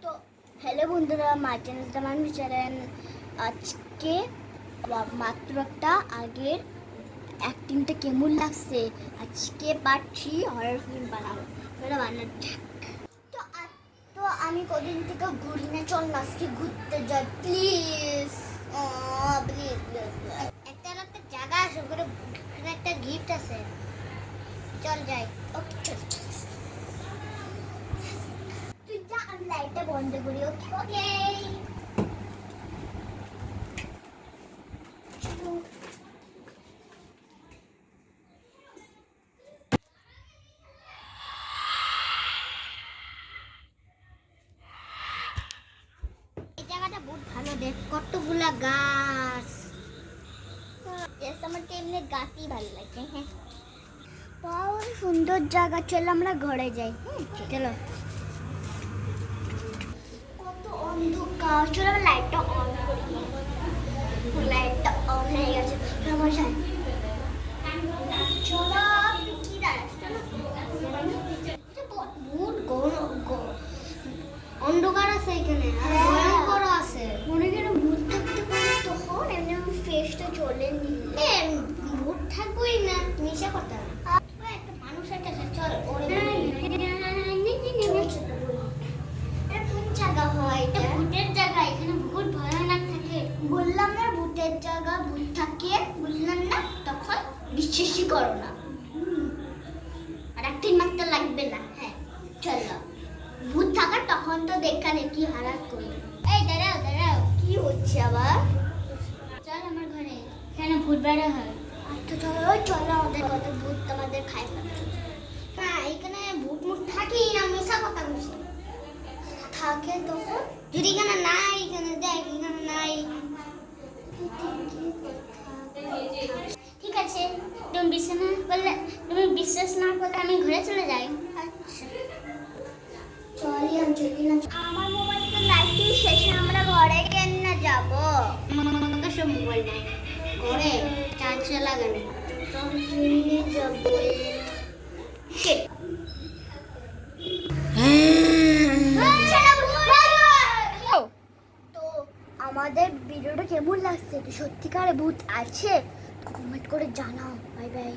তো হ্যালো বন্ধুরা, মার্চেন্স জামান বিচারেন। আজকে মাত্র একটা আগের অ্যাক্টিংটা কেমন লাগছে, আজকে পার্ট 3 হরর ফিল্ম বানাবো। সেটা বানানো তো আমি কদিন থেকে ঘুরি না, চল না আজকে ঘুরতে যাই প্লিজ। প্লিজ একটা জায়গা আছে, ওখানে একটা গিফট আছে, চল যাই। ওকে চল চল, তুই যা, আমি লাইটটা বন্ধ করি। ওকে ওকে এই জায়গাটা বহুত ভালো, দেখ কতগুলা গাছ। আমার এমনি গাছই ভালো লাগে। হ্যাঁ, बहुत সুন্দর জায়গা। চলো আমরা ঘরে যাই। চলো। কত অন্ধকার, চলো লাইটটা অন করি। লাইটটা অন হয়ে গেছে, আমার যাই। চলো কি অন্ধকার আছে এখানে, ভয়ঙ্কর আছে। মনে কেন ভূত থাকতে পারে, তখন এমনি আমার ফেসটা চলে নি। ভূত থাকবোই না, মিশা কথা। একটা মানুষের কাছে চল, কোন জায়গা হয়? এটা ভূতের জায়গা, এখানে ভূত ভয়ানক থাকে। বললাম না ভূতের জায়গা, ভূত থাকে বুঝলাম না, তখন বিশ্বাসই করো না। আর একদিন মাত্র লাগবে না। হ্যাঁ চলো, ভূত থাকার তখন তো দেখানে কি হারাত করবে। এই দাঁড়াও দাঁড়াও, কি হচ্ছে আবার? চল আমার ঘরে, এখানে ভূত বেড়া হয়। আচ্ছা চলো চলো, আমাদের কত ভূত আমাদের খায় ফেলছে। না এখানে ভূত মুখ থাকেই না, মিশা কথা বলছি। থাকে তখন যদি এখানে নাই, এখানে দেখ এখানে নাই। ঠিক আছে, তুমি বিশ্বাস না করলে আমি ঘরে চলে যাই। আচ্ছা চলি, আমি চলি না। আমার মোবাইলটা লাইটিং শেষে আমরা ঘরে কেন না যাব? আমার কাছে মোবাইল নাই, ঘরে চার্জ লাগানো। তো নিয়ে যাব। তো আমাদের ভিডিওটা কেমন লাগছে? সত্যিকারে ভূত আছে? কমেন্ট করে জানাও। Bye bye.